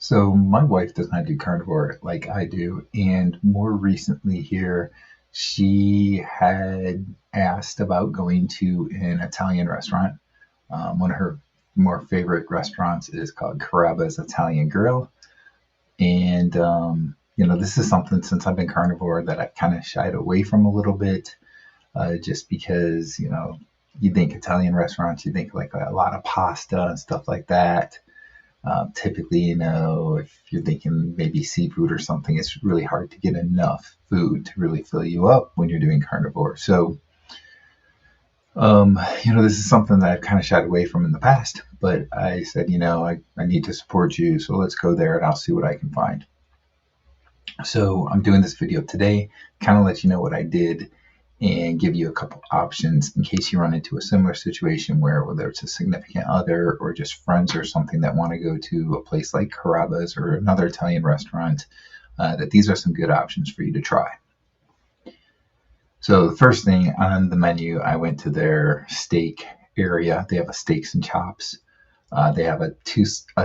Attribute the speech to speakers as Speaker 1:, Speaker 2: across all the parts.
Speaker 1: So my wife does not do carnivore like I do, and more recently here, she had asked about going to an Italian restaurant. One of her more favorite restaurants is called Carrabba's Italian Grill, and this is something since I've been carnivore that I've kind of shied away from a little bit, just because you think Italian restaurants, you think like a lot of pasta and stuff like that. Typically, if you're thinking maybe seafood or something, it's really hard to get enough food to really fill you up when you're doing carnivore. So, this is something that I've kind of shied away from in the past, but I said, I need to support you. So let's go there and I'll see what I can find. So I'm doing this video today, kind of let you know what I did and give you a couple options in case you run into a similar situation where whether it's a significant other or just friends or something that want to go to a place like Carrabba's or another Italian restaurant, that these are some good options for you to try. So the first thing on the menu, I went to their steak area. They have a steaks and chops. They have a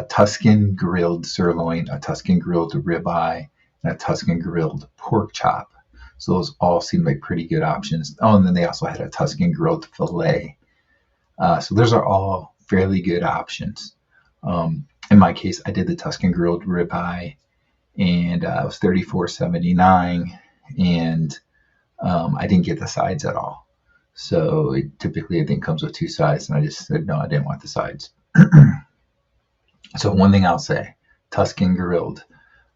Speaker 1: Tuscan grilled sirloin, a Tuscan grilled ribeye, and a Tuscan grilled pork chop. So those all seem like pretty good options. Oh, and then they also had a Tuscan grilled filet. So those are all fairly good options. In my case, I did the Tuscan grilled ribeye, and it was $34.79, and I didn't get the sides at all. So it typically, I think, comes with two sides, and I just said no, I didn't want the sides. So one thing I'll say, Tuscan grilled,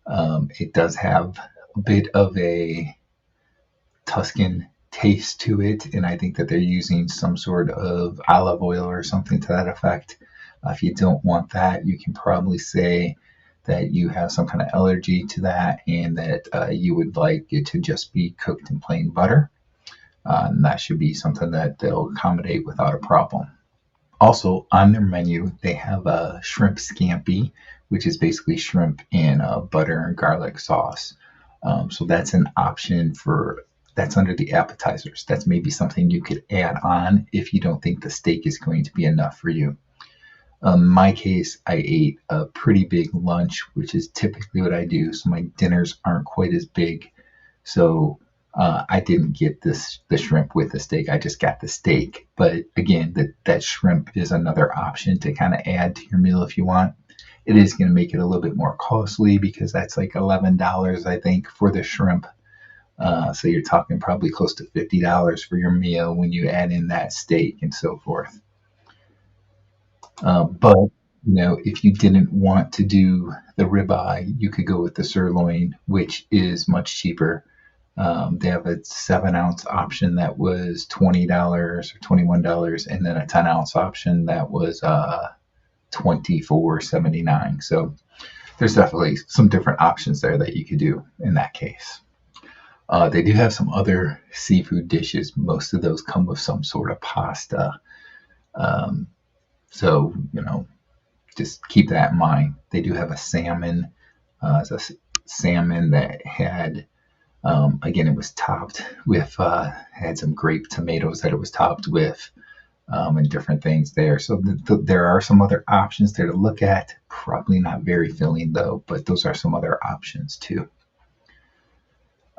Speaker 1: it does have a bit of a Tuscan taste to it, and I think that they're using some sort of olive oil or something to that effect. If you don't want that, you can probably say that you have some kind of allergy to that and that you would like it to just be cooked in plain butter. And that should be something that they'll accommodate without a problem. Also, on their menu, they have a shrimp scampi, which is basically shrimp in butter and garlic sauce. So that's an option that's under the appetizers. That's maybe something you could add on if you don't think the steak is going to be enough for you. In my case, I ate a pretty big lunch, which is typically what I do. So my dinners aren't quite as big. So I didn't get the shrimp with the steak. I just got the steak. But again, that shrimp is another option to kind of add to your meal if you want. It is going to make it a little bit more costly because that's like $11, I think, for the shrimp. So you're talking probably close to $50 for your meal when you add in that steak and so forth. But if you didn't want to do the ribeye, you could go with the sirloin, which is much cheaper. They have a 7-ounce option that was $20 or $21, and then a 10-ounce option that was $24.79. So there's definitely some different options there that you could do in that case. They do have some other seafood dishes. Most of those come with some sort of pasta. So, just keep that in mind. They do have a salmon. It's a salmon that had, again, it was topped with, had some grape tomatoes that it was topped with, and different things there. So there are some other options there to look at. Probably not very filling though, but those are some other options too.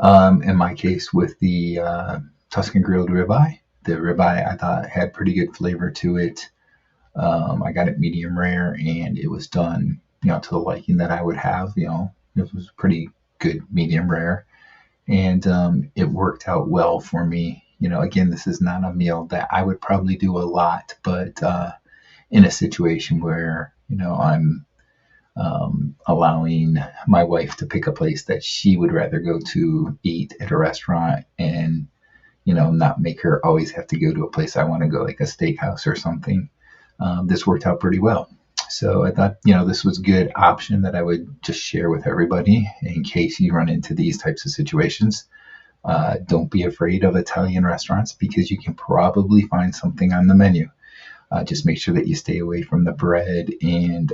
Speaker 1: In my case, with the Tuscan grilled ribeye, the ribeye I thought had pretty good flavor to it. I got it medium rare, and it was done, to the liking that I would have. It was pretty good medium rare, and it worked out well for me. Again, this is not a meal that I would probably do a lot, but in a situation where I'm allowing my wife to pick a place that she would rather go to eat at a restaurant, and not make her always have to go to a place I want to go, like a steakhouse or something. This worked out pretty well. So I thought, this was a good option that I would just share with everybody in case you run into these types of situations. Don't be afraid of Italian restaurants because you can probably find something on the menu. Just make sure that you stay away from the bread and,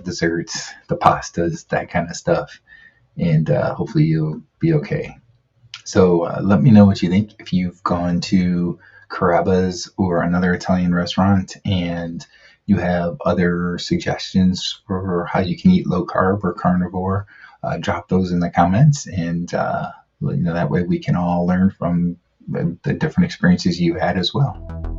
Speaker 1: desserts, the pastas, that kind of stuff. And hopefully you'll be okay. So let me know what you think. If you've gone to Carrabba's or another Italian restaurant and you have other suggestions for how you can eat low carb or carnivore, drop those in the comments, and that way we can all learn from the different experiences you had as well.